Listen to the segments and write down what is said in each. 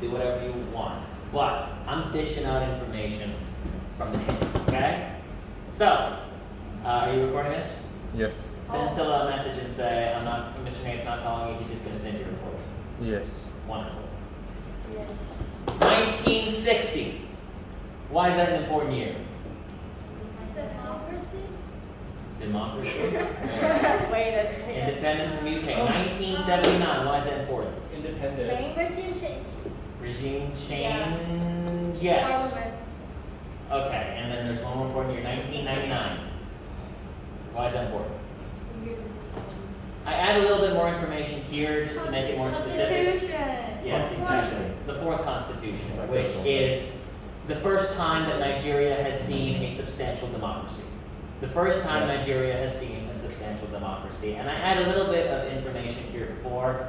do whatever you want. But I'm dishing out information from the hip, okay? So, are you recording this? Yes. Send Scylla a message and say, Mr. Nate's not calling you, he's just gonna send you a report. Yes. Wonderful. Yes. 1960. Why is that an important year? Democracy? Democracy. Wait a second. Independence from UK. 1979. Why is that important? Independent. Regime change. Regime change. Yeah. Yes. Parliament. Okay. And then there's one more important year. 1999. Why is that important? I add a little bit more information here just to make it more specific. Constitution. Yes, exactly. The fourth constitution, which is the first time that Nigeria has seen a substantial democracy. The first time Yes. Nigeria has seen a substantial democracy. And I add a little bit of information here before.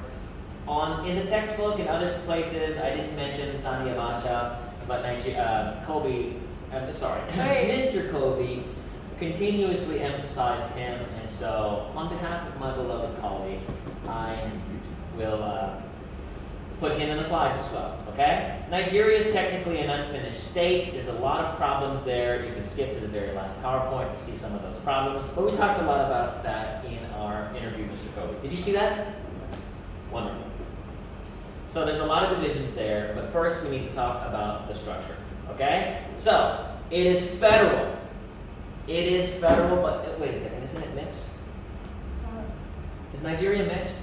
In the textbook and other places, I didn't mention Sani Abacha, but Kobe, Mr. Kobe continuously emphasized him, and so on behalf of my beloved colleague, I will put him in the slides as well, okay? Nigeria is technically an unfinished state. There's a lot of problems there. You can skip to the very last PowerPoint to see some of those problems, but we talked a lot about that in our interview, Mr. Kobe. Did you see that? Wonderful. So there's a lot of divisions there, but first we need to talk about the structure, okay? So, it is federal. It is federal, but wait a second, isn't it mixed? Is Nigeria mixed?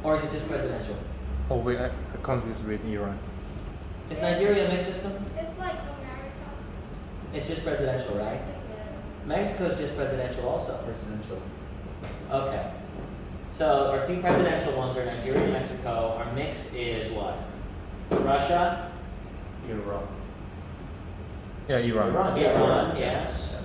Or is it just presidential? Oh wait, I confused with Iran. Is Nigeria a mixed system? It's like America. It's just presidential, right? Mexico is just presidential also. Presidential. Okay. So our two presidential ones are Nigeria and Mexico. Our mixed is what? Russia? Iran. Yeah, Iran. Iran, yes.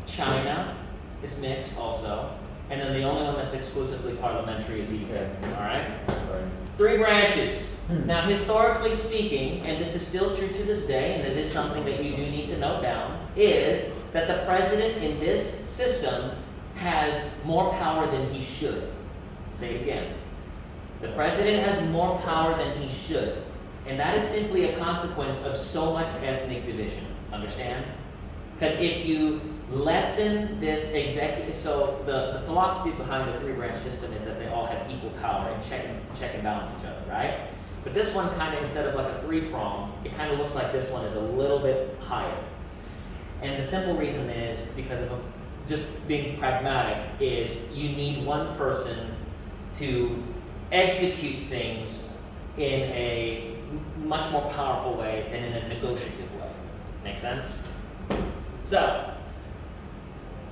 China is mixed also. And then the only one that's exclusively parliamentary is the UK. Alright? Three branches. Now, historically speaking, and this is still true to this day, and it is something that you do need to note down, is that the president in this system has more power than he should. Say it again. The president has more power than he should. And that is simply a consequence of so much ethnic division. Understand? Because if you lessen this executive, so the philosophy behind the three-branch system is that they all have equal power and check and balance each other, right? But this one kind of, instead of like a three-prong, it kind of looks like this one is a little bit higher. And the simple reason is because of just being pragmatic is you need one person to execute things in a much more powerful way than in a negotiative way. Make sense? So,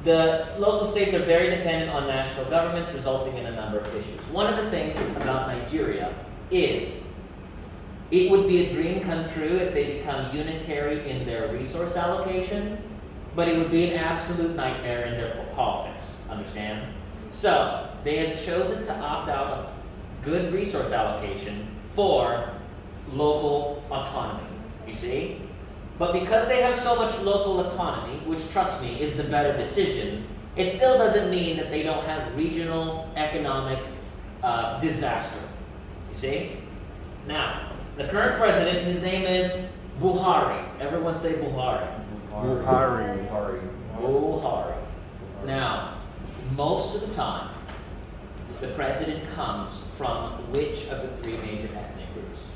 the local states are very dependent on national governments, resulting in a number of issues. One of the things about Nigeria is it would be a dream come true if they become unitary in their resource allocation, but it would be an absolute nightmare in their politics. Understand? So, they have chosen to opt out of good resource allocation for local autonomy, you see? But because they have so much local autonomy, which, trust me, is the better decision, it still doesn't mean that they don't have regional economic disaster, you see? Now, the current president, his name is Buhari. Everyone say Buhari. Buhari. Buhari. Now, most of the time, the president comes from which of the three major ethnic groups?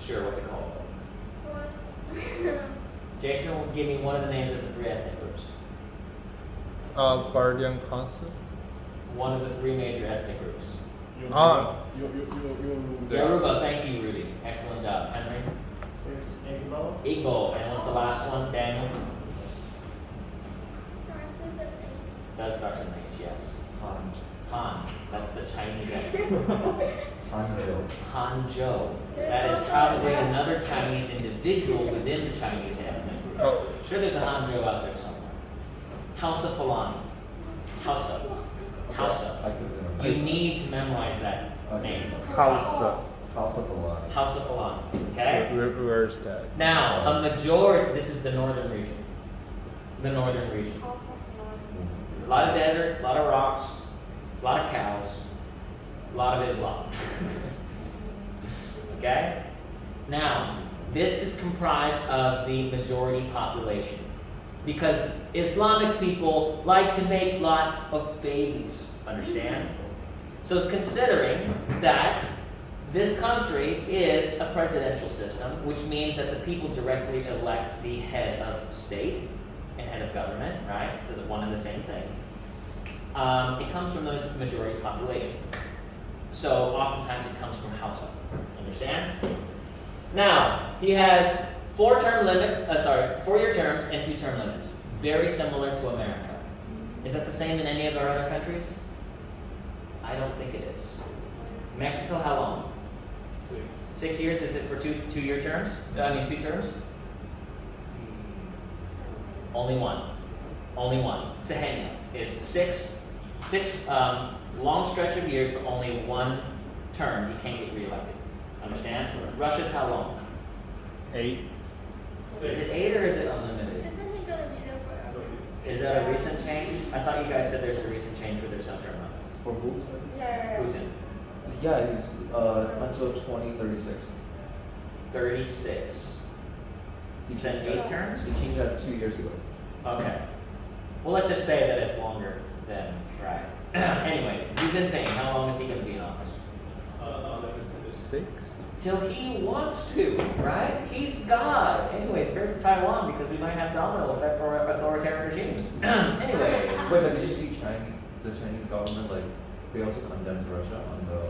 Sure, what's it called? Jason will give me one of the names of the three ethnic groups. Guardian Council. One of the three major ethnic groups. Yoruba, thank you, Rudy. Excellent job. Henry? There's Igbo. Igbo. And what's the last one? Daniel? Does start with an H, yes. Han. That's the Chinese ethnic group. Hanzhou. That is probably another Chinese individual within the Chinese ethnic group. Oh. Sure, there's a Hanzhou out there somewhere. Hausa Fulani. Hausa. You need to memorize that name. Hausa. House of Allah. Hausa Fulani. Okay? Where is that? Now, a majority, this is the northern region. The northern region. A lot of desert, a lot of rocks, a lot of cows, a lot of Islam. Okay? Now, this is comprised of the majority population because Islamic people like to make lots of babies, understand? So considering that this country is a presidential system, which means that the people directly elect the head of state and head of government, right? So it's one and the same thing. It comes from the majority population. So oftentimes it comes from Hausa, understand? Now, he has 4-year terms and 2-term limits. Very similar to America. Is that the same in any of our other countries? I don't think it is. Mexico, how long? 6 years. Is it for 2-year terms? 2 terms? Only one. Only one. Sehenia is six long stretch of years, but only 1 term. You can't get reelected. Understand? Russia's how long? 8. Is it 8 or is it unlimited? Isn't he gonna be there forever? Is that a recent change? I thought you guys said there's a recent change where there's no term limits. For who? Yeah. Putin. Yeah, he's until 2036. 36. He Is that changed 8 that. terms? He changed that 2 years ago. Okay. Well, let's just say that it's longer than, right. Anyways, Xi Jinping, how long is he going to be in office? 6. Till he wants to, right? He's God. Anyways, pray for Taiwan because we might have domino effect for authoritarian regimes. Anyways. Wait, but did you see the Chinese government, like, they also condemned Russia on the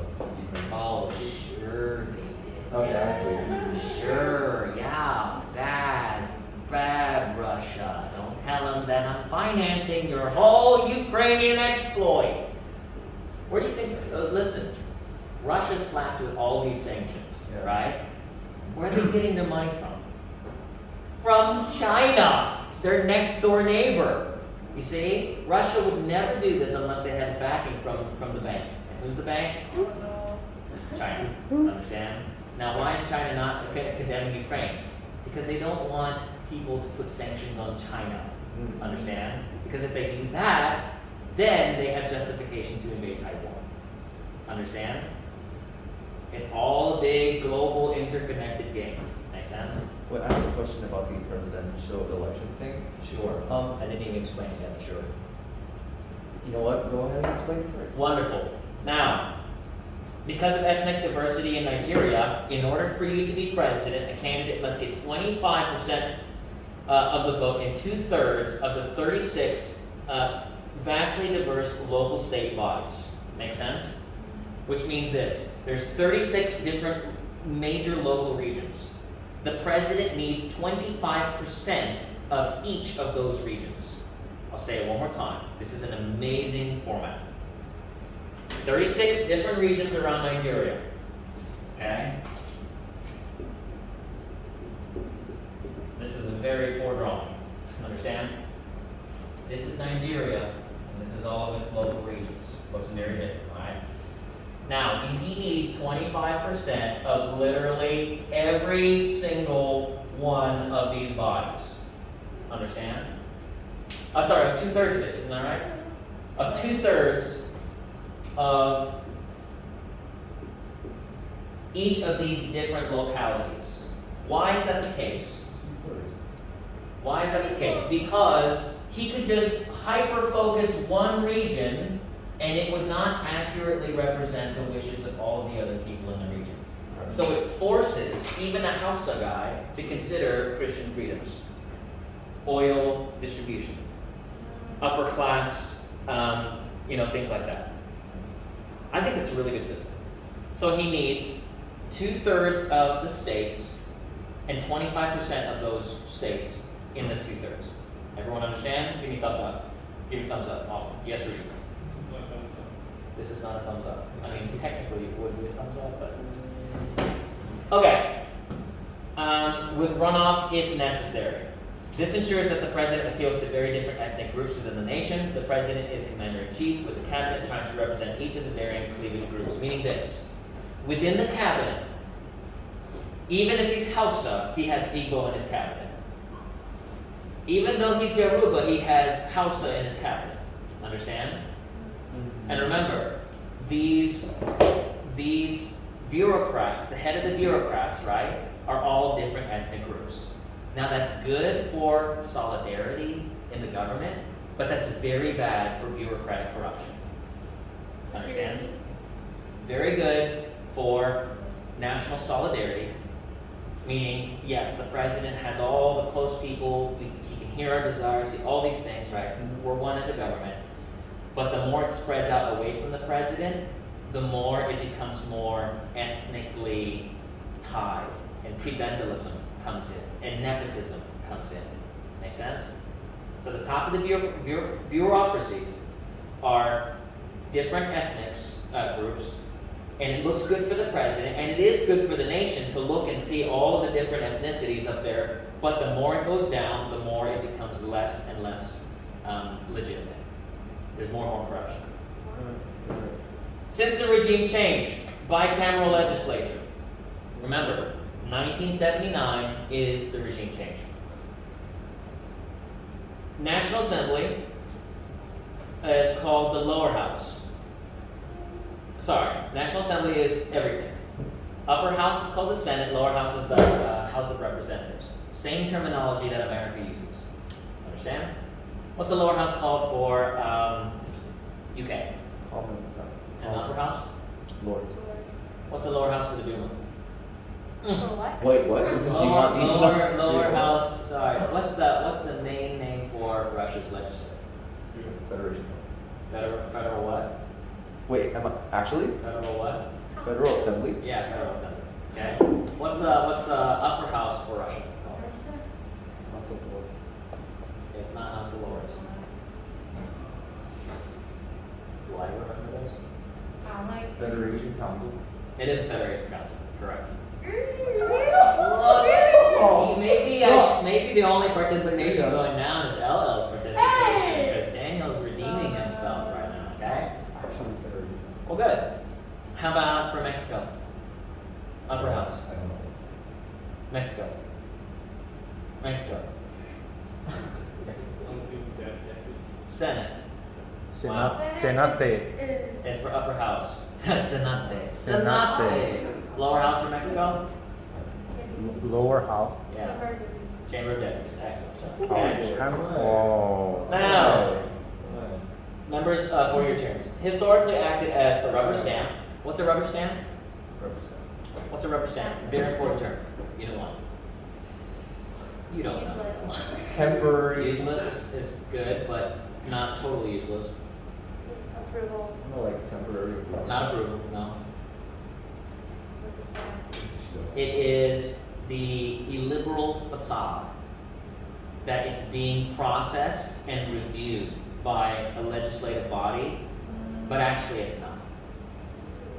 Ukraine? Oh, sure they did. Okay, I see. Sure, yeah. Bad Russia. Don't tell them that I'm financing your whole Ukrainian exploit. Where do you think, listen, Russia's slapped with all these sanctions, Yeah. right? Where are they getting their money from? From China, their next door neighbor. You see, Russia would never do this unless they had backing from the bank. And who's the bank? China. Understand? Now, why is China not condemning Ukraine? Because they don't want people to put sanctions on China. Understand? Because if they do that, then they have justification to invade Taiwan. Understand? It's all a big global interconnected game. Make sense? Wait, I have a question about the presidential election thing. Sure. I didn't even explain it yet, sure. You know what? Go ahead and explain it first. Wonderful. Now, because of ethnic diversity in Nigeria, in order for you to be president, a candidate must get 25% of the vote in 2/3 of the 36 vastly diverse local state bodies. Make sense? Which means this. There's 36 different major local regions. The president needs 25% of each of those regions. I'll say it one more time. This is an amazing format. 36 different regions around Nigeria. Okay? This is a very poor drawing. Understand? This is Nigeria, and this is all of its local regions. Looks very different, right? Now, he needs 25% of literally every single one of these bodies. Understand? Sorry, of 2/3 of it, isn't that right? Of 2/3 of each of these different localities. Why is that the case? Why is that the case? Because he could just hyper-focus one region and it would not accurately represent the wishes of all of the other people in the region. So it forces even a Hausa guy to consider Christian freedoms. Oil distribution, upper class, things like that. I think it's a really good system. So he needs 2/3 of the states and 25% of those states in the 2/3. Everyone understand? Give me thumbs up. Give me thumbs up. Awesome. Yes, Rudy. This is not a thumbs up. I mean, technically it would be a thumbs up, but. Okay. With runoffs if necessary. This ensures that the president appeals to very different ethnic groups within the nation. The president is commander-in-chief with the cabinet trying to represent each of the varying cleavage groups. Meaning this, within the cabinet, even if he's Hausa, he has Igbo in his cabinet. Even though he's Yoruba, he has Hausa in his cabinet. Understand? And remember, these bureaucrats, the head of the bureaucrats, right, are all different ethnic groups. Now that's good for solidarity in the government, but that's very bad for bureaucratic corruption. Understand? Very good for national solidarity, meaning, yes, the president has all the close people, he can hear our desires, all these things, right? We're one as a government. But the more it spreads out away from the president, the more it becomes more ethnically tied, and prebendalism comes in, and nepotism comes in. Make sense? So the top of the bureaucracies are different ethnics groups, and it looks good for the president, and it is good for the nation to look and see all of the different ethnicities up there, but the more it goes down, the more it becomes less and less legitimate. There's more and more corruption. Since the regime changed, bicameral legislature. Remember, 1979 is the regime change. National Assembly is called the lower house. Sorry, National Assembly is everything. Upper house is called the Senate, lower house is the House of Representatives. Same terminology that America uses. Understand? What's the lower house called for UK? And the upper house? Lords. What's the lower house for the Duma? For what? Wait, what? Lower house. Sorry. What's the main name for Russia's legislature? Federation. Federal what? Wait, am I actually? Federal what? Federal Assembly? Yeah, Federal Assembly. Okay. What's the upper house for Russia called? House of Lords. It's not House of Lords. Do I remember this? Federation Council. It is the Federation Council. Correct. Oh. Maybe the only participation going down is LL's participation because Daniel's redeeming himself right now. Okay. Actually, Federation. Well, good. How about for Mexico? Upper house. I don't know. Mexico. Something that Senate. Senate. It's for upper house. Senate. Senate. Lower house for Mexico? Lower house. Yeah. Chamber of Deputies. Excellent. Oh, Okay. oh. Now, members for your terms. Historically acted as a rubber stamp. What's a rubber stamp? Represent. What's a rubber stamp? Very important term. You know what? You don't know. Useless. Temporary. Useless is good, but not totally useless. Just approval. No, like temporary. Not approval, no. With the staff. It is the illiberal facade that it's being processed and reviewed by a legislative body, but actually it's not.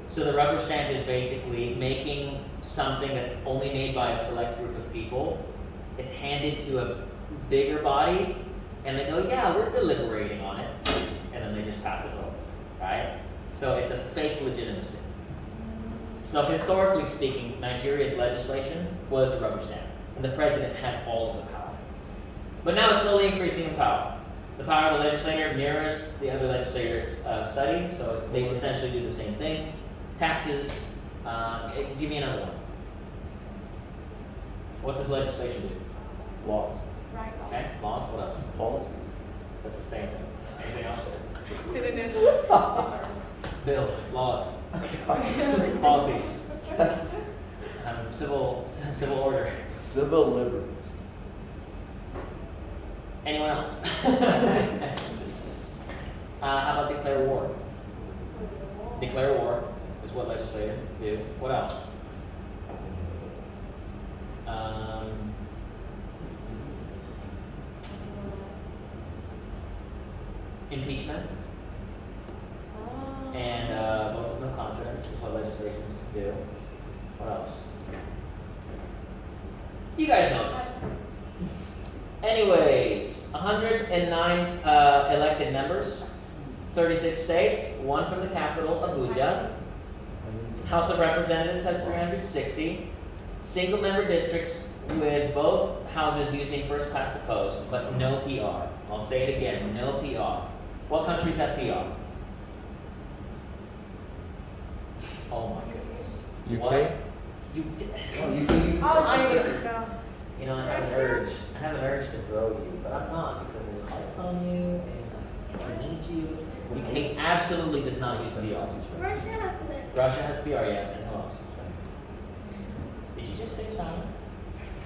So the rubber stamp is basically making something that's only made by a select group of people. It's handed to a bigger body, and they go, yeah, we're deliberating on it, and then they just pass it over, right? So it's a fake legitimacy. So historically speaking, Nigeria's legislation was a rubber stamp, and the president had all of the power. But now it's slowly increasing in power. The power of the legislator mirrors the other legislators' study, so they essentially do the same thing. Taxes, give me another one. What does legislation do? Laws. Right. Okay, laws, what else? Policy. That's the same thing. Anything else? Synonyms. Bills, laws, policies, civil order. Civil liberties. Anyone else? How about declare war? Declare war is what legislators do. What else? Impeachment and votes of no confidence is what legislations do. What else? You guys know this. Anyways, 109 elected members, 36 states, one from the capital, Abuja. House of Representatives has 360. Single member districts with both houses using first past the post, but no PR. I'll say it again, no PR. What countries have PR? UK? What? You d- Oh, you can use the Oh, I second would- no. You know, I have an urge. I have an urge to throw you, but I'm not because there's lights on you and I need you. UK absolutely does not use VR. Russia has it. Russia has PR, yes, and who else? Did you just say China?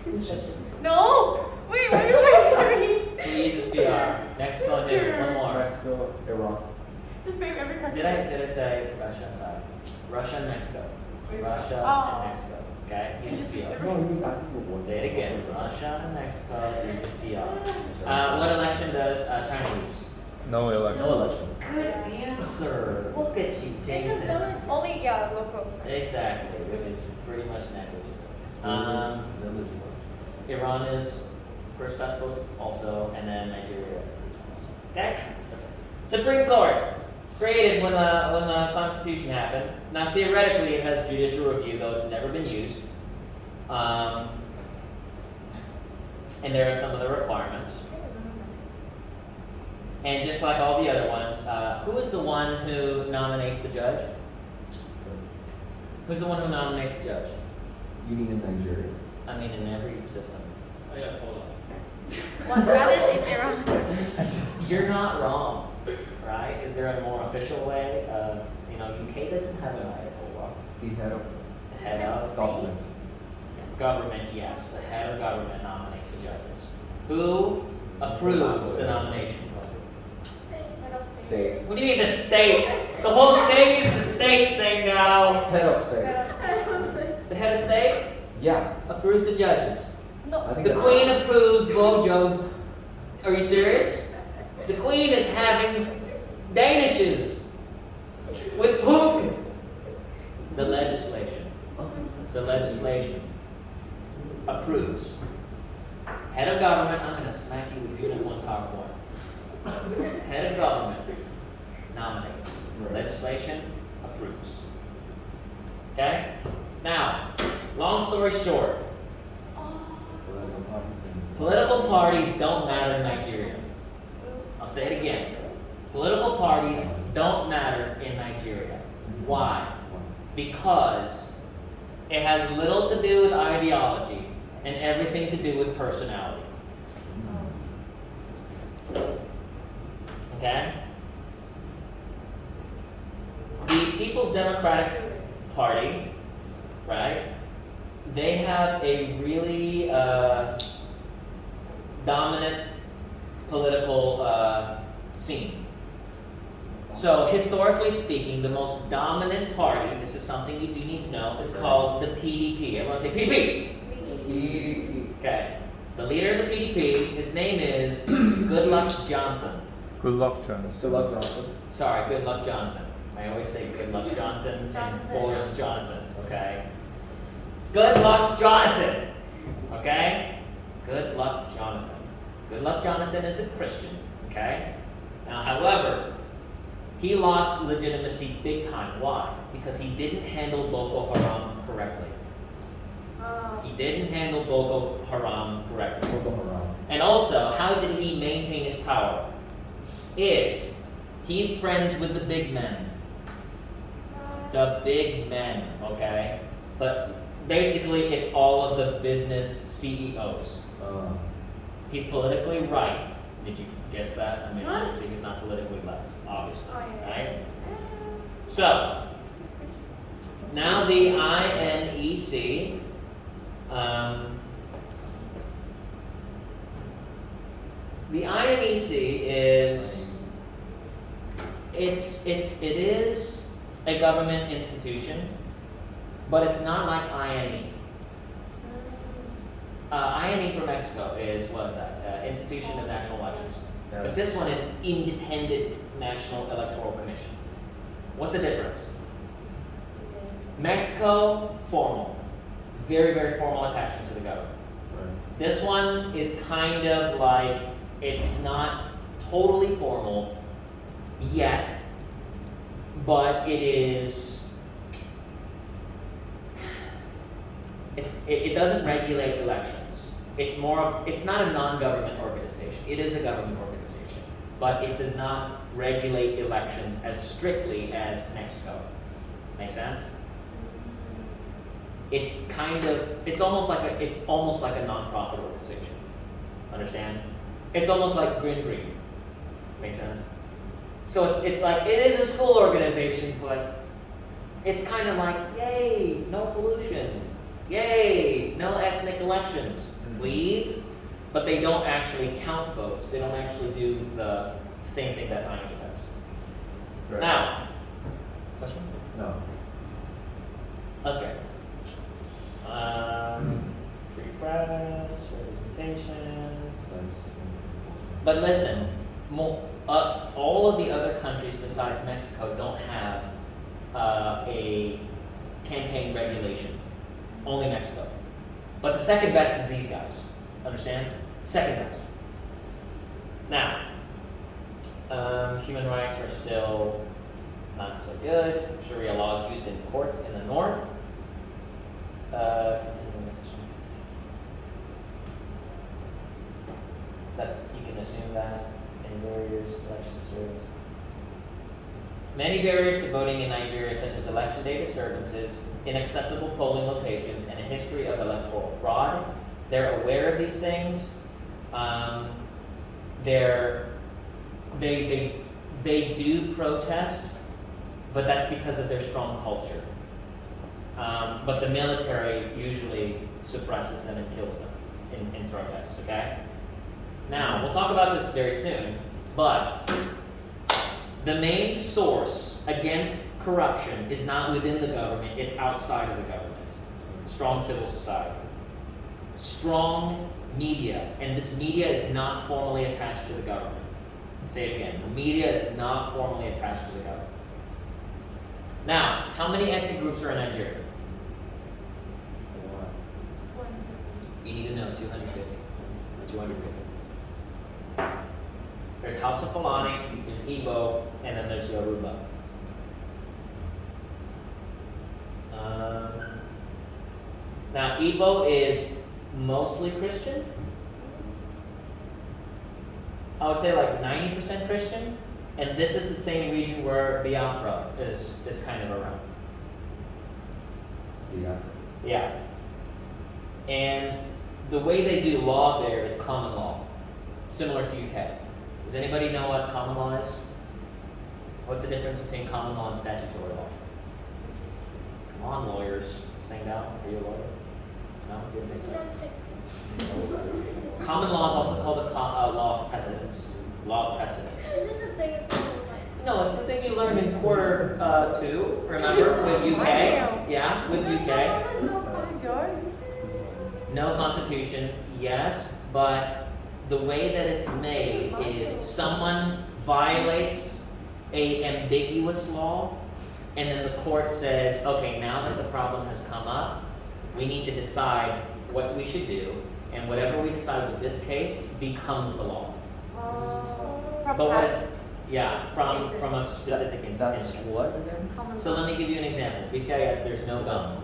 That's- No! Wait, what are you Who uses PR? Mexico and here, one more. Mexico, Iran. Just name every country. Did I say Russia? Sorry. Russia and Mexico. Russia Oh. and Mexico. Okay? Uses PR. No, he's asking for one. Say it again. Russia and Mexico uses PR. What election does China use? No election. No election. Good answer. Look at you, Jason. Only, yeah, local. Exactly, which is pretty much negligible. Iran is first best post also, and then Nigeria is this one also. Okay? Supreme Court, created when the Constitution happened. Now theoretically it has judicial review, though it's never been used. And there are some of the requirements. And just like all the other ones, who is the one who nominates the judge? Who's the one who nominates the judge? You mean in Nigeria? I mean, in every system. Oh yeah, hold on. Well, that is in Iran. You're not wrong, right? Is there a more official way of, UK doesn't have an Ayatollah. The head of The head of government. government, yes, the head of government nominates the judges. Who approves the nomination? State. What do you mean the state? The whole thing is the state saying no. Head of state. The head of state Yeah. approves the judges. I No. think The that's queen right. approves Bojo's. Are you serious? The queen is having Danishes with Putin. The legislation approves. Head of government, I'm going to smack you with you in one PowerPoint. Head of government nominates. Right. Legislation approves. Okay? Now, long story short, Political parties and- political parties don't matter in Nigeria. I'll say it again. Political parties don't matter in Nigeria. Why? Because it has little to do with ideology and everything to do with personality. Okay? The People's Democratic Party, right? They have a really dominant political scene. So historically speaking, the most dominant party, this is something you do need to know, is called the PDP. Everyone say PDP. PDP. Okay. The leader of the PDP, his name is Goodluck Johnson. Good luck, Jonas. Good luck, Johnson. Sorry, Goodluck Jonathan. I always say Goodluck Johnson and Jonathan. Boris Jonathan, okay? Good luck, Jonathan, okay? Good luck, Jonathan. Good luck, Jonathan is a Christian, okay? Now, however, he lost legitimacy big time. Why? Because he didn't handle Boko Haram correctly. He didn't handle Boko Haram correctly. Boko Haram. And also, how did he maintain his power? He's friends with the big men. The big men, okay? But basically, it's all of the business CEOs. He's politically right. Did you guess that? I mean, What? obviously, he's not politically left, obviously, Oh, yeah. right? So, now the INEC, the INEC is, it is a government institution, but it's not like INE. INE for Mexico is, what is that? Institution of National Elections. But this one is Independent National Electoral Commission. What's the difference? Mexico, formal. Very, very formal attachment to the government. Right. This one is kind of like, it's not totally formal yet, but it is, it doesn't regulate elections. It's not a non-government organization. It is a government organization, but it does not regulate elections as strictly as Mexico. Make sense? it's almost like a nonprofit organization. Understand? It's almost like Green. Make sense? So it's like it is a school organization, but it's kind of like, yay, no pollution, yay, no ethnic elections, please. But they don't actually count votes. They don't actually do the same thing that INE does. Right. Now, question? No. Okay. Free press, representations. But listen, all of the other countries besides Mexico don't have a campaign regulation. Only Mexico. But the second best is these guys. Understand? Second best. Now, human rights are still not so good. Sharia law is used in courts in the north. Continuing decisions. That's, you can assume that. Any barriers, election disturbance. Many barriers to voting in Nigeria, such as election day disturbances, inaccessible polling locations, and a history of electoral fraud. They're aware of these things. They do protest, but that's because of their strong culture. But the military usually suppresses them and kills them in protests, okay? Now, we'll talk about this very soon, but the main source against corruption is not within the government, it's outside of the government. Strong civil society. Strong media, and this media is not formally attached to the government. Say it again, the media is not formally attached to the government. Now, how many ethnic groups are in Nigeria? You need to know 250. 250. There's Hausa Fulani, there's Igbo, and then there's Yoruba. Now, Igbo is mostly Christian. I would say like 90% Christian, and this is the same region where Biafra is kind of around. Yeah. And the way they do law there is common law, similar to UK. Does anybody know what common law is? What's the difference between common law and statutory law? Come on, lawyers. Sing down. Are you a lawyer? No? You didn't think so? Common law is also called the law of precedence. Law of precedence. Is this the thing of No, it's the thing you learned in quarter 2, remember, with UK? Yeah, with UK. What is yours? No constitution, yes, but the way that it's made is someone violates a ambiguous law, and then the court says, okay, now that the problem has come up, we need to decide what we should do, and whatever we decide with this case becomes the law. From But what past is, yeah, from a specific That's instance. what again? common So law. let me give you an example. BCIS, there's no gum.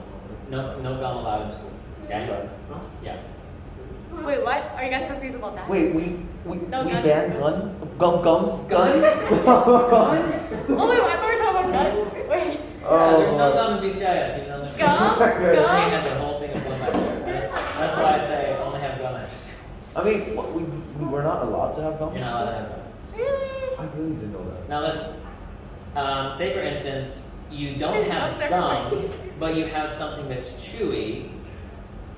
No gum allowed in school. Okay? Yeah. Wait, what? Are you guys confused about that? Wait, we No guns. banned gums? Guns? Guns? Oh wait, I thought we were talking about guns. Wait. Yeah, there's no gum in BCIS, even though there's Gum? Spain Gum? has a whole thing of gum back there. That's why I say only have gum after school. I mean, what, we were not allowed to have gum? You're not allowed to have gum. Really? I really didn't know that. Now listen, say for instance, you don't There's have gums gum, everywhere. but you have something that's chewy,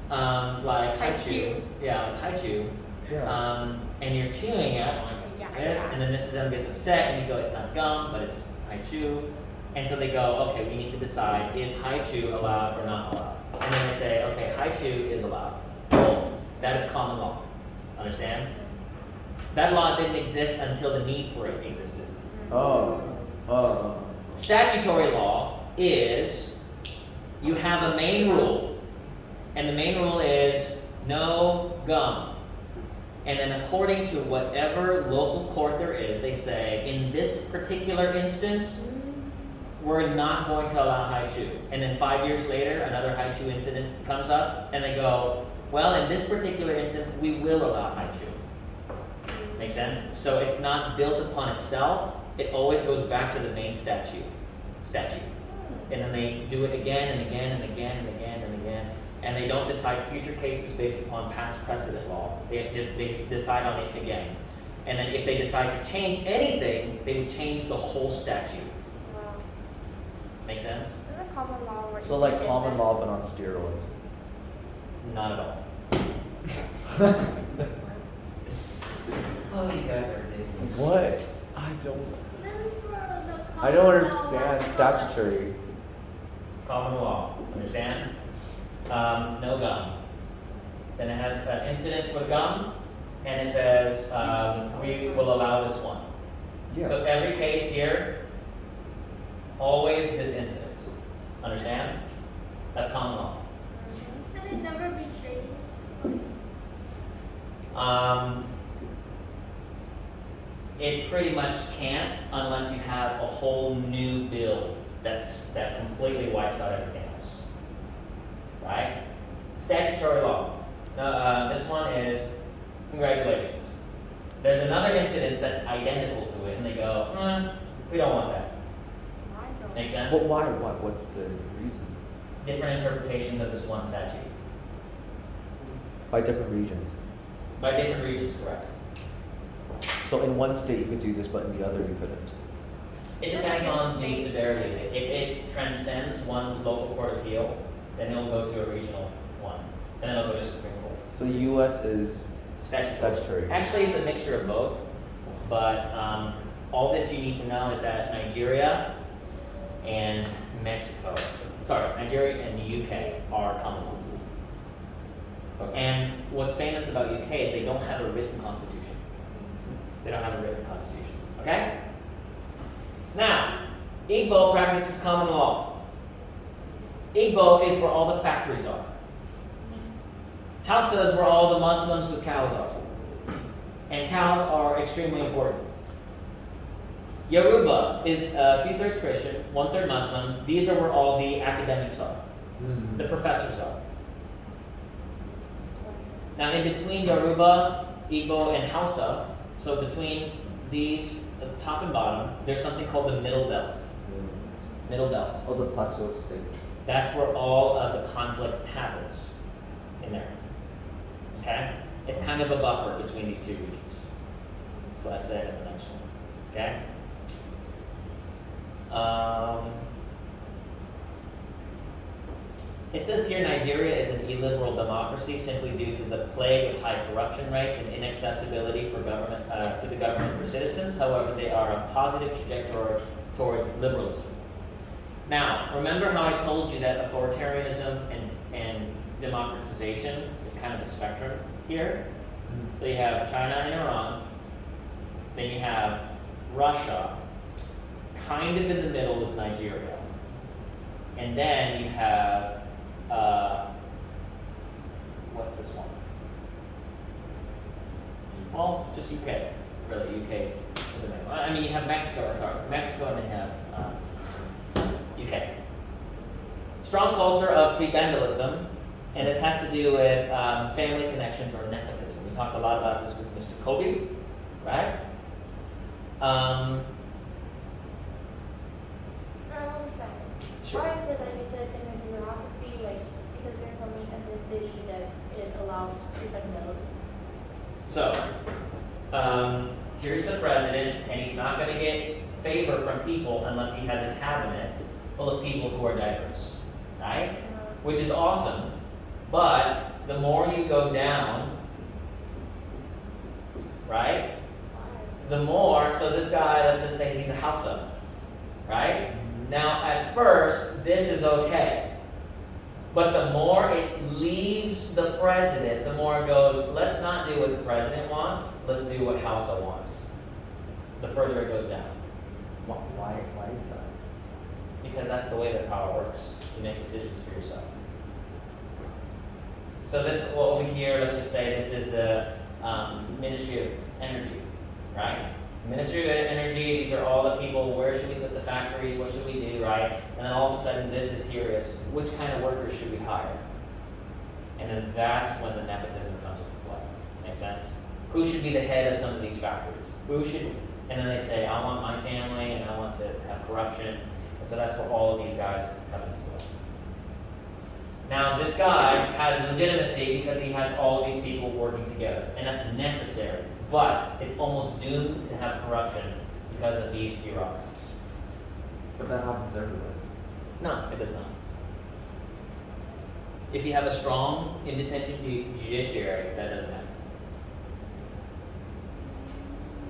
like Haichu. haichu. Yeah, like haichu. Yeah. And you're chewing it like Yeah, this, yeah. and then Mrs. M gets upset, and you go, it's not gum, but it's haichu. And so they go, okay, we need to decide, is haichu allowed or not allowed? And then they say, okay, haichu is allowed. Well, that is common law. Understand? That law didn't exist until the need for it existed. Statutory law is you have a main rule, and the main rule is no gum. And then according to whatever local court there is, they say, in this particular instance, we're not going to allow haichu. And then 5 years later, another haichu incident comes up, and they go, well, in this particular instance, we will allow haichu. Make sense? So it's not built upon itself. It always goes back to the main statute. And then they do it again and again and again and again and again. And they don't decide future cases based upon past precedent law. They decide on it again. And then if they decide to change anything, they would change the whole statute. Wow. Make sense? Isn't common law where So you like did common that? law but on steroids. Not at all. Oh, you guys are ridiculous. What? I don't. Then for the I don't common understand law, statutory. Common law, understand? No gum. Then it has an incident with gum, and it says, we will allow this one. Yeah. So every case here, always this incidence. Understand? That's common law. Can it never be changed? It pretty much can't unless you have a whole new bill that completely wipes out everything else. Right? Statutory law. This one is congratulations. There's another incident that's identical to it, and they go, we don't want that. I don't. Make sense? But why? What's the reason? Different interpretations of this one statute. By different regions. By different regions, correct. So in one state you could do this, but in the other you couldn't. It depends on the severity of it. If it transcends one local court appeal, then it'll go to a regional one. And then it'll go to Supreme Court. So the U.S. is Statutory. Actually, it's a mixture of both. But all that you need to know is that Nigeria and Nigeria and the UK are common law. Okay. And what's famous about UK is they don't have a written constitution. They don't have a written constitution. Okay? Now, Igbo practices common law. Igbo is where all the factories are. Hausa is where all the Muslims with cows are. And cows are extremely important. Yoruba is 2/3 Christian, 1/3 Muslim. These are where all the academics are, the professors are. Now, in between Yoruba, Igbo, and Hausa, so between these, the top and bottom, there's something called the Middle Belt. Middle Belt. Oh, the plateau states. That's where all of the conflict happens in there. Okay? It's kind of a buffer between these two regions. That's what I said in the next one. Okay? It says here Nigeria is an illiberal democracy simply due to the plague of high corruption rates and inaccessibility for government to the government for citizens. However, they are a positive trajectory towards liberalism. Now, remember how I told you that authoritarianism and democratization is kind of a spectrum here? So you have China and Iran, then you have Russia, kind of in the middle is Nigeria, and then you have, what's this one? Well, it's just UK, really, UK is in the middle. I mean, you have Mexico, and then you have UK. Strong culture of prebendalism, and this has to do with family connections or nepotism. We talked a lot about this with Mr. Kobe, right? Sorry. Sure. Why is it that you said in a bureaucracy, like, because there's so many ethnicity that it allows prebendalism? So, here's the president, and he's not going to get favor from people unless he has a cabinet full of people who are diverse, right? Which is awesome, but the more you go down, right? The more, so this guy, let's just say he's a Hausa, right? Now, at first, this is okay. But the more it leaves the president, the more it goes, let's not do what the president wants, let's do what Hausa wants. The further it goes down. Why is that? Because that's the way that power works. You make decisions for yourself. So this, well, over here, let's just say this is the Ministry of Energy, right? Ministry of Energy, these are all the people, where should we put the factories, what should we do, right? And then all of a sudden this is here is, which kind of workers should we hire? And then that's when the nepotism comes into play. Make sense? Who should be the head of some of these factories? Who should, and then they say, I want my family and I want to have corruption. And so that's where all of these guys come into play. Now, this guy has legitimacy because he has all of these people working together, and that's necessary. But it's almost doomed to have corruption because of these bureaucracies. But that happens everywhere. No, it does not. If you have a strong, independent judiciary, that doesn't happen.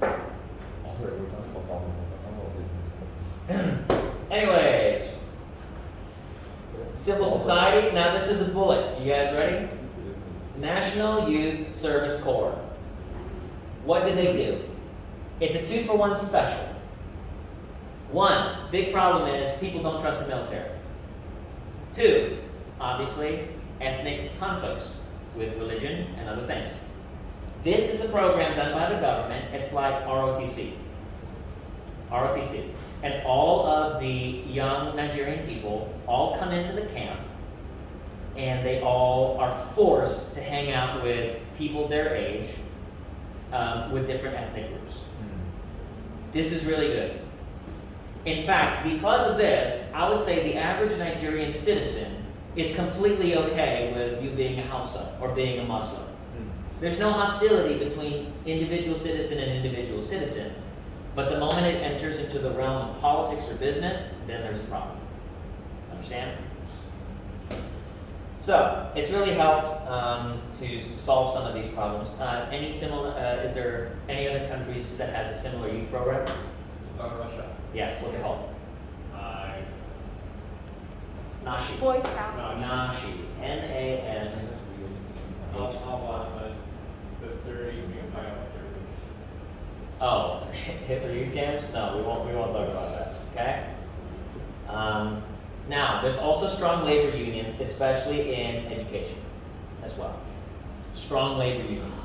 Oh, we're talking about government, we're talking about business. Anyways, civil society. Now this is a bullet. You guys ready? National Youth Service Corps. What do they do? It's a 2-for-1 special. One, big problem is people don't trust the military. Two, obviously, ethnic conflicts with religion and other things. This is a program done by the government. It's like ROTC. ROTC. And all of the young Nigerian people all come into the camp, and they all are forced to hang out with people their age, with different ethnic groups. This is really good. In fact, because of this, I would say the average Nigerian citizen is completely okay with you being a Hausa or being a Muslim. There's no hostility between individual citizen and individual citizen, but the moment it enters into the realm of politics or business, then there's a problem. Understand? So, it's really helped to solve some of these problems. Any similar? Is there any other countries that has a similar youth program? Russia. Yes. What's it called? Nashi. Boy Scout. Nashi. N-A-S. Oh, Hitler youth camps? No, we won't talk about that. Okay. Now, there's also strong labor unions, especially in education, as well. Strong labor unions.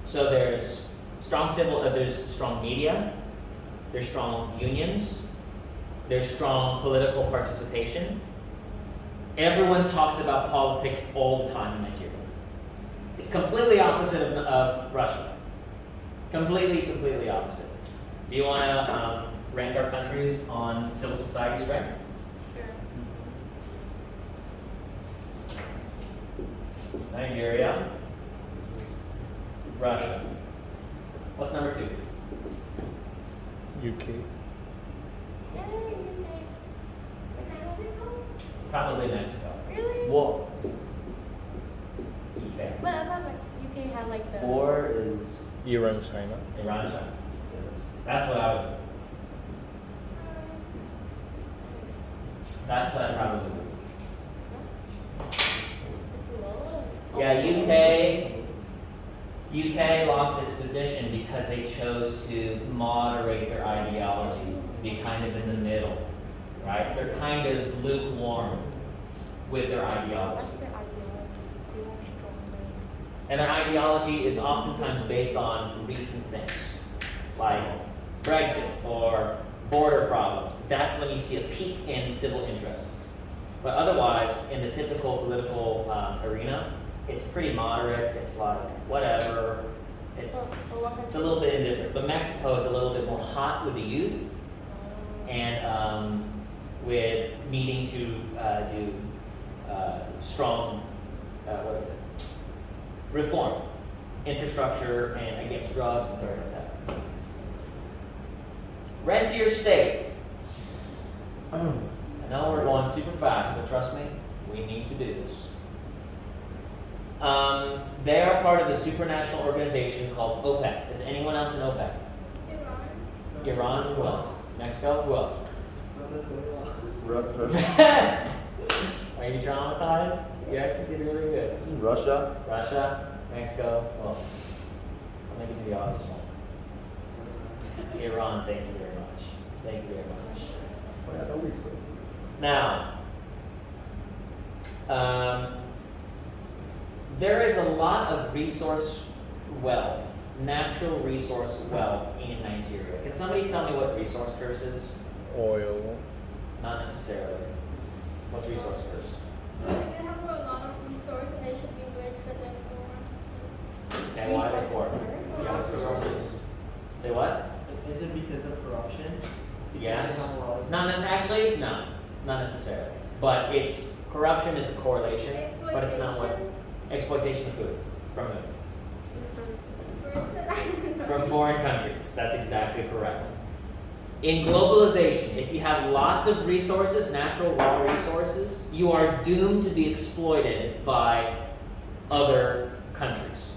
So there's there's strong media, there's strong unions, there's strong political participation. Everyone talks about politics all the time in Nigeria. It's completely opposite of Russia. Completely opposite. Do you want to rank our countries on civil society strength? Nigeria, Russia. What's number 2? UK. Yeah, Mexico? Probably Mexico. Really? Well, UK. But I thought like UK had like the. 4 is Iran, China. Iran, China. That's what I would. That's what I probably would. Yeah, UK lost its position because they chose to moderate their ideology to be kind of in the middle, right? They're kind of lukewarm with their ideology. What's their ideology? They want strong men. And their ideology is oftentimes based on recent things, like Brexit or border problems. That's when you see a peak in civil interest. But otherwise, in the typical political arena, it's pretty moderate. It's like, whatever. It's a little bit indifferent. But Mexico is a little bit more hot with the youth and with needing to do strong, what is it? Reform, infrastructure, and against drugs and things like that. Rentier state. I know we're going super fast, but trust me, we need to do this. They are part of the supranational organization called OPEC. Is anyone else in OPEC? Iran? Who else? Mexico? Who else? Are you traumatized? You actually did really good. Isn't Russia? Russia, Mexico, who else? So I'm making the obvious one. Iran, thank you very much. Thank you very much. Oh, yeah, that makes sense. Now, there is a lot of resource wealth, natural resource wealth in Nigeria. Can somebody tell me what resource curse is? Oil. Not necessarily. What's resource curse? They have a lot of resources and they should be rich, but they're poor. Okay, why are they poor? Resource curse? Yeah, what's resource curse? Say what? Is it because of corruption? Yes. Actually, no, not necessarily. But it's corruption is a correlation, but it's not what exploitation of food from who? From foreign countries. That's exactly correct. In globalization, if you have lots of resources, natural raw resources, you are doomed to be exploited by other countries.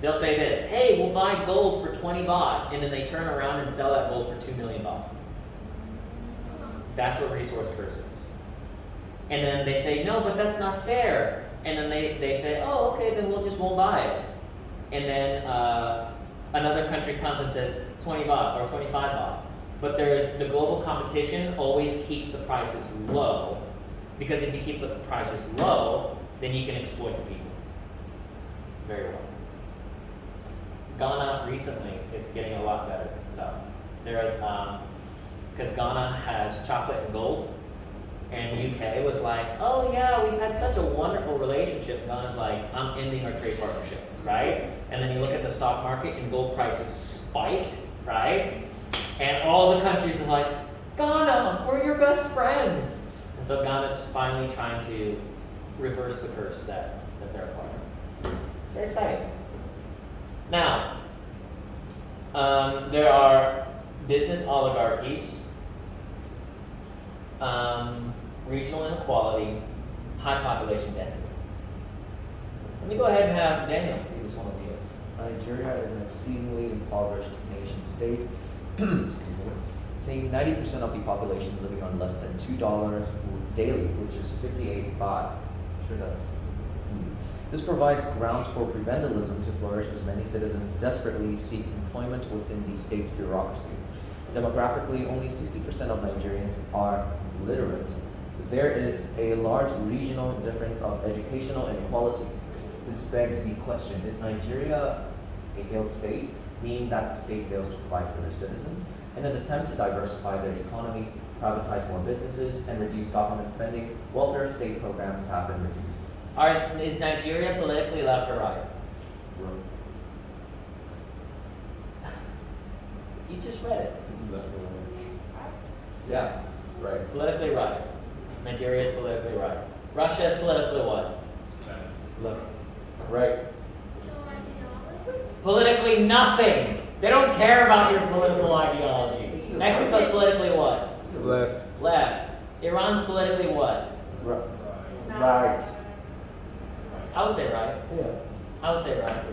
They'll say this, hey, we'll buy gold for 20 baht, and then they turn around and sell that gold for 2 million baht. That's what resource curse is. And then they say, no, but that's not fair. And then they say, oh, okay, then we'll just won't buy it. And then another country comes and says 20 baht or 25 baht. But the global competition always keeps the prices low, because if you keep the prices low, then you can exploit the people. Very well. Ghana recently is getting a lot better, though. Because Ghana has chocolate and gold, and UK was like, oh yeah, we've had such a wonderful relationship. Ghana's like, I'm ending our trade partnership, right? And then you look at the stock market and gold prices spiked, right? And all the countries are like, Ghana, we're your best friends. And so Ghana's finally trying to reverse the curse that they're a part of. It's very exciting. Now, there are business oligarchies, regional inequality, high population density. Let me go ahead and have Daniel do this one with you. Nigeria is an exceedingly impoverished nation state, seeing 90% of the population living on less than $2 daily, which is 58 baht. I'm sure that's. This provides grounds for prebendalism to flourish as many citizens desperately seek employment within the state's bureaucracy. Demographically, only 60% of Nigerians are literate. There is a large regional difference of educational inequality. This begs the question, is Nigeria a failed state, meaning that the state fails to provide for their citizens? In an attempt to diversify their economy, privatize more businesses, and reduce government spending, welfare state programs have been reduced. Is Nigeria politically left or right? You just read it. Yeah, right. Politically right. Nigeria is politically right. Russia is politically what? Left. Right. Politically nothing. They don't care about your political ideologies. Mexico's politically what? Left. Left. Iran's politically what? Right. I would say right. Yeah. I would say right.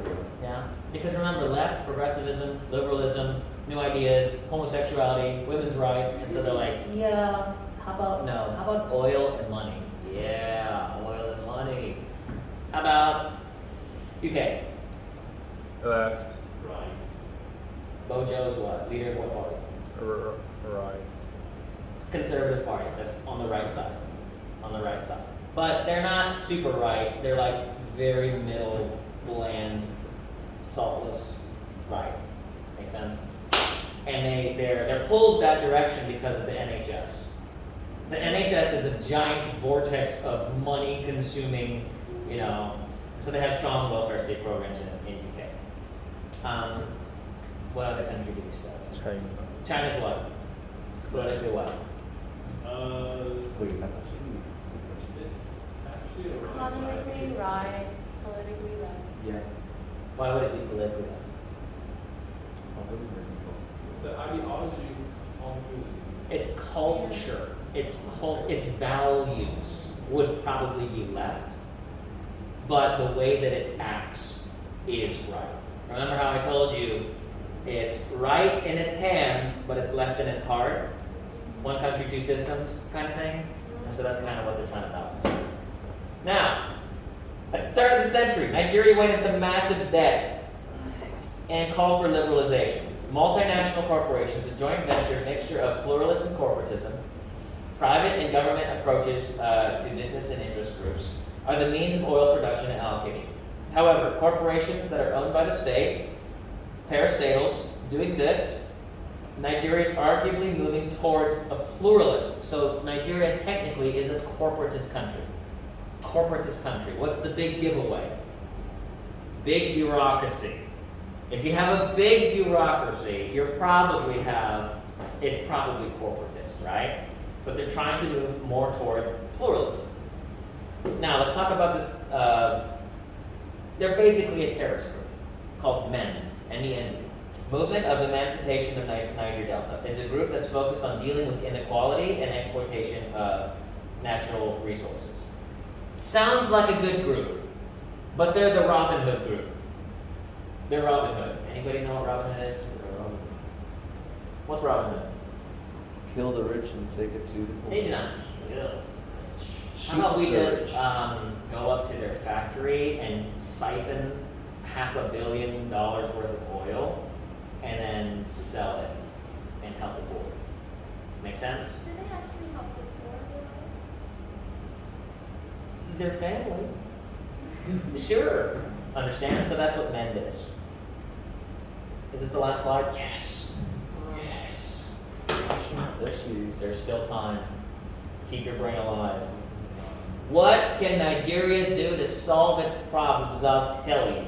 Yeah. Because remember, left, progressivism, liberalism, new ideas, homosexuality, women's rights, and so they're like, yeah, how about no? How about oil and money? Yeah, oil and money. How about UK? Left. Right. Bojo's what? Leader of what party? Right. Conservative party. That's on the right side. On the right side. But they're not super right. They're like very middle, bland, saltless right. Make sense? And they're pulled that direction because of the NHS. The NHS is a giant vortex of money consuming, so they have strong welfare state programs in UK. What other country do we start? China. China's what? Politically what? Wait, that's actually. Economically right, politically left. Yeah. Why would it be politically left? The ideologies on foods. Its culture, its values would probably be left, but the way that it acts is right. Remember how I told you it's right in its hands, but it's left in its heart? One country, two systems kind of thing? And so that's kind of what they're trying to balance. Now, at the turn of the century, Nigeria went into massive debt and called for liberalization. Multinational corporations, a joint venture mixture of pluralism and corporatism, private and government approaches to business and interest groups, are the means of oil production and allocation. However, corporations that are owned by the state, parastatals, do exist. Nigeria is arguably moving towards a pluralist. So Nigeria technically is a corporatist country. Corporatist country. What's the big giveaway? Big bureaucracy. If you have a big bureaucracy, you probably have it's probably corporatist, right? But they're trying to move more towards pluralism. Now, let's talk about this. They're basically a terrorist group called MEND, M-E-N-D. Movement of Emancipation of Niger Delta is a group that's focused on dealing with inequality and exploitation of natural resources. Sounds like a good group, but they're the Robin Hood group. They're Robin Hood. Anybody know what Robin Hood is? What's Robin Hood? Kill the rich and take it to the poor. Maybe not. Ugh. Shoot How about we the just rich. go up to their factory and siphon $500 million worth of oil and then sell it and help the poor? Make sense? Do they actually help the poor? Their family. Sure. Understand? So that's what MEND is. Is this the last slide? Yes. Yes. There's still time. Keep your brain alive. What can Nigeria do to solve its problems? I'll tell you.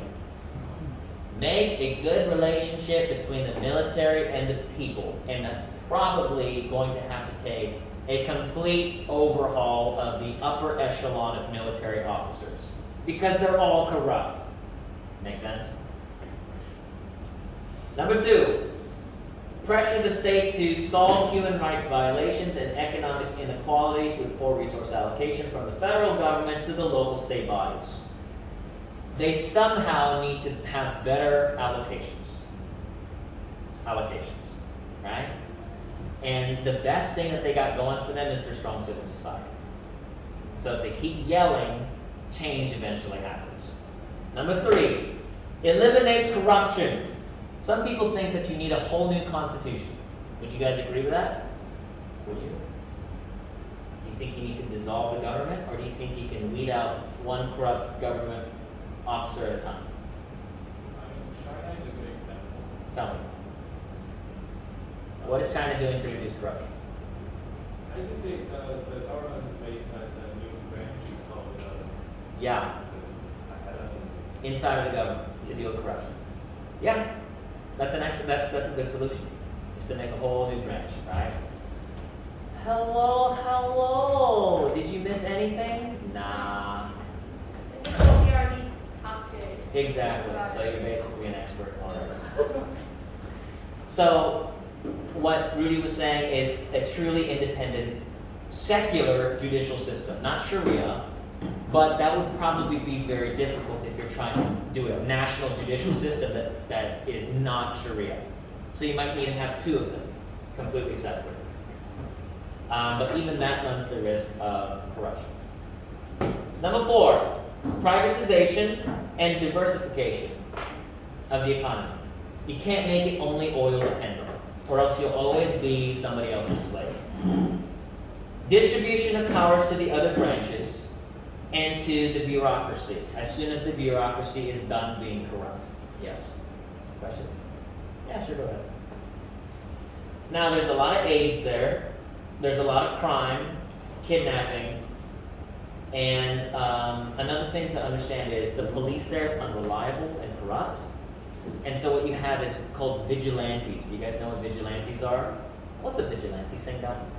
Make a good relationship between the military and the people. And that's probably going to have to take a complete overhaul of the upper echelon of military officers. Because they're all corrupt. Make sense? Number 2, pressure the state to solve human rights violations and economic inequalities with poor resource allocation from the federal government to the local state bodies. They somehow need to have better allocations, right? And the best thing that they got going for them is their strong civil society. So if they keep yelling, change eventually happens. Number 3, eliminate corruption. Some people think that you need a whole new constitution. Would you guys agree with that? Would you? Do you think you need to dissolve the government, or do you think you can weed out one corrupt government officer at a time? China is a good example. Tell me. What is China doing to reduce corruption? I think the government made a new branch called Yeah, inside of the government to deal with corruption. Yeah, that's a good solution. Is to make a whole new branch, right? Hello. Did you miss anything? Nah. This is what we already talked to. Exactly. So you're basically an expert already. So what Rudy was saying is a truly independent, secular judicial system, not Sharia, but that would probably be very difficult if you're trying to do a national judicial system that is not Sharia. So you might need to have 2 of them, completely separate. But even that runs the risk of corruption. Number 4, privatization and diversification of the economy. You can't make it only oil dependent, or else you'll always be somebody else's slave. Distribution of powers to the other branches and to the bureaucracy, as soon as the bureaucracy is done being corrupt. Yes? Question? Yeah, sure, go ahead. Now, there's a lot of AIDS there. There's a lot of crime, kidnapping, and another thing to understand is the police there is unreliable and corrupt. And so what you have is called vigilantes. Do you guys know what vigilantes are? What's a vigilante? Sing down.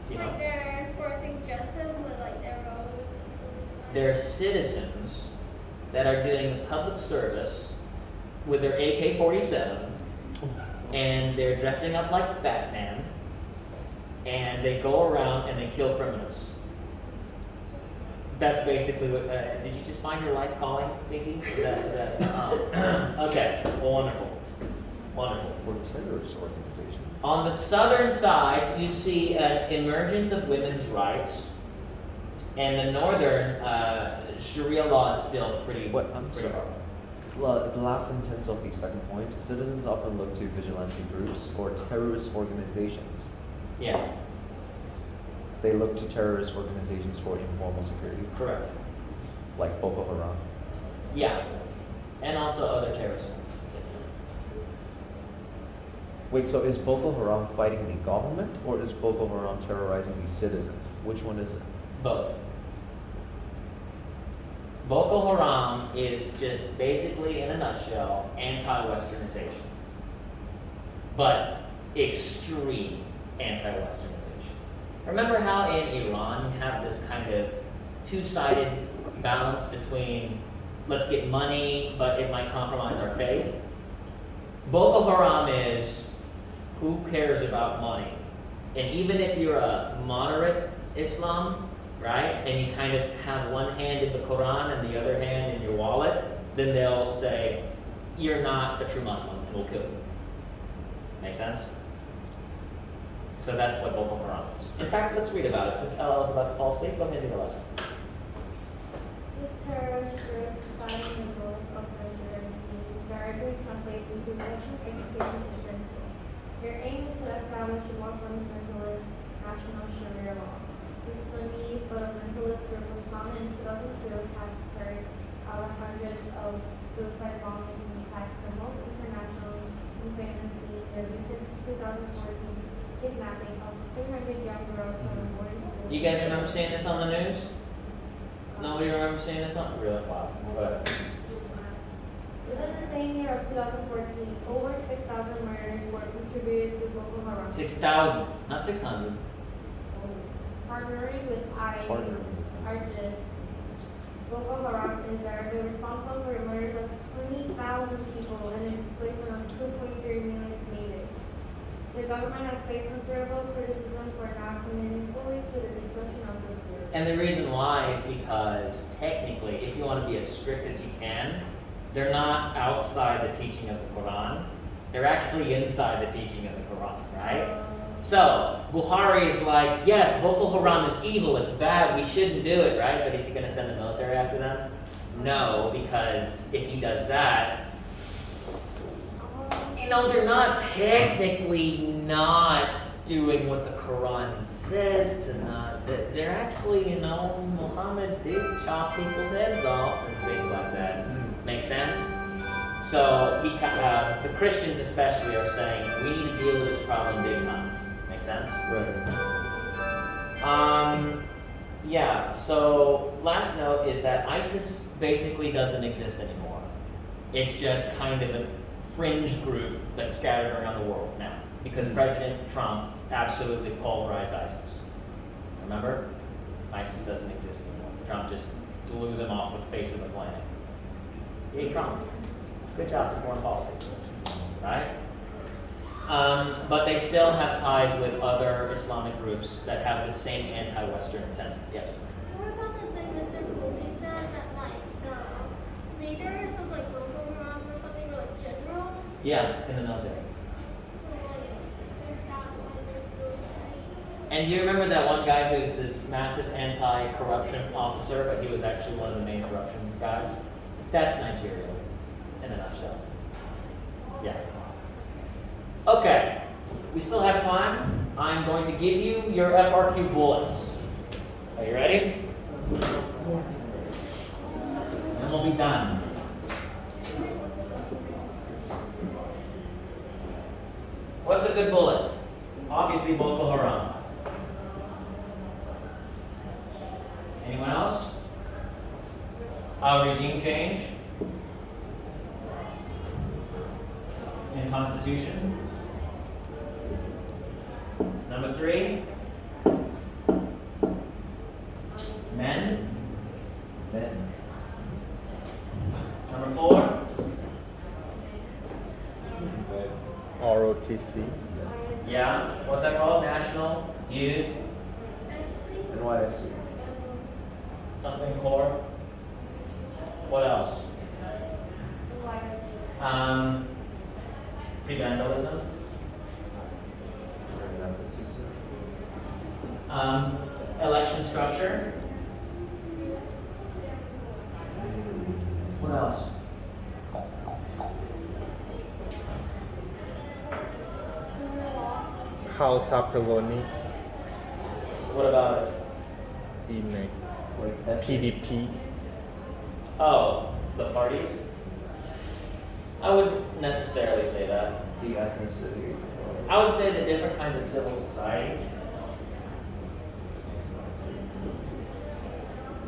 Do you know? Like they're enforcing justice with like their road. They're citizens that are doing public service with their AK-47, and they're dressing up like Batman, and they go around and they kill criminals. That's basically what. Did you just find your life calling, Pinky? Is that? Okay. Well, wonderful. We're terrorist organization. On the southern side, you see an emergence of women's rights, and the northern Sharia law is still pretty. I'm pretty sorry. The last sentence of the second point, citizens often look to vigilante groups or terrorist organizations. Yes. They look to terrorist organizations for informal security. Correct. Like Boko Haram. Yeah, and also other terrorist ones. Wait, so is Boko Haram fighting the government or is Boko Haram terrorizing the citizens? Which one is it? Both. Boko Haram is just basically, in a nutshell, anti-Westernization. But extreme anti-Westernization. Remember how in Iran you have this kind of two-sided balance between let's get money, but it might compromise our faith? Boko Haram is who cares about money? And even if you're a moderate Islam, right, and you kind of have one hand in the Quran and the other hand in your wallet, then they'll say, you're not a true Muslim and we'll kill you. Make sense? So that's what Boko Haram is. In fact, let's read about it. Since Ella is about to fall asleep, go ahead and do the lesson. This terrorist group residing in the north of Nigeria directly translate into Western education is sinful. Their aim is to establish a more fundamentalist national Sharia law. This Sunni fundamentalist group was founded in 2002 and has carried out hundreds of suicide bombings and attacks, the most international and famous being the recent 2014 kidnapping of 300 young girls from a boarding school. You guys remember seeing this on the news? Nobody remembers seeing this on? Really? Wow. But Within the same year of 2014, over 6,000 murders were contributed to Boko Haram. 6,000, not 600. Partnering with ISIS, Boko Haram is directly responsible for the murders of 20,000 people and the displacement of 2.3 million natives. The government has faced considerable criticism for not committing fully to the destruction of this group. And the reason why is because technically, if you want to be as strict as you can, they're not outside the teaching of the Quran. They're actually inside the teaching of the Quran, right? So, Buhari is like, yes, Boko Haram is evil, it's bad, we shouldn't do it, right? But is he going to send the military after them? No, because if he does that, you know, they're not technically not doing what the Quran says to not. They're actually, you know, Muhammad did chop people's heads off and things like that. Make sense? So the Christians especially are saying we need to deal with this problem big time. Make sense? Right. Yeah. So last note is that ISIS basically doesn't exist anymore. It's just kind of a fringe group that's scattered around the world now because President Trump absolutely pulverized ISIS. Remember? ISIS doesn't exist anymore. Trump just blew them off the face of the planet. Yay, Trump. Good job for foreign policy. Right? But they still have ties with other Islamic groups that have the same anti-Western sentiment. Yes? What about the thing Mr. Colby said that like the leaders of like Boko Haram or something were like generals? Yeah, in the military. So like is that why they're still there? And do you remember that one guy who's this massive anti-corruption officer, but he was actually one of the main corruption guys? That's Nigeria, in a nutshell. Yeah. Okay, we still have time. I'm going to give you your FRQ bullets. Are you ready? And we'll be done. What's a good bullet? Obviously Boko Haram. Anyone else? Regime change and constitution. Number 3, men. Men. Number 4, ROTC. yeah, what's that called? National Youth NYSC. something core. What else? Prebendalism. Election structure. What else? House Apoloni. What about it? INEC. Like PDP. Oh, the parties? I wouldn't necessarily say that. the ethnicity. I would say the different kinds of civil society.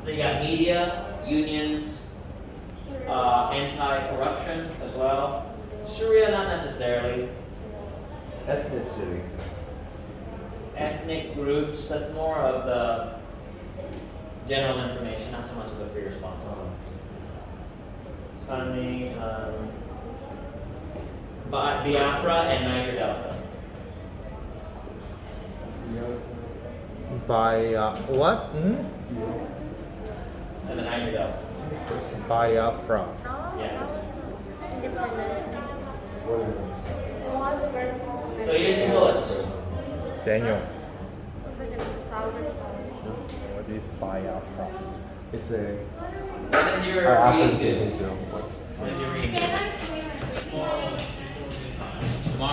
So you got media, unions, anti-corruption as well. Sharia, not necessarily. Ethnicity. Ethnic groups, that's more of the general information, not so much of the free response one. Sunni, Biafra, and Niger Delta. By what? And the Niger Delta. Biafra. Yes. Independence. What are those? Laws of vertical. So here's your bullets. Daniel, It's like a sovereign song. what is Biafra? It's a. What is your I asked him reading the same do? thing too. What is your reading do?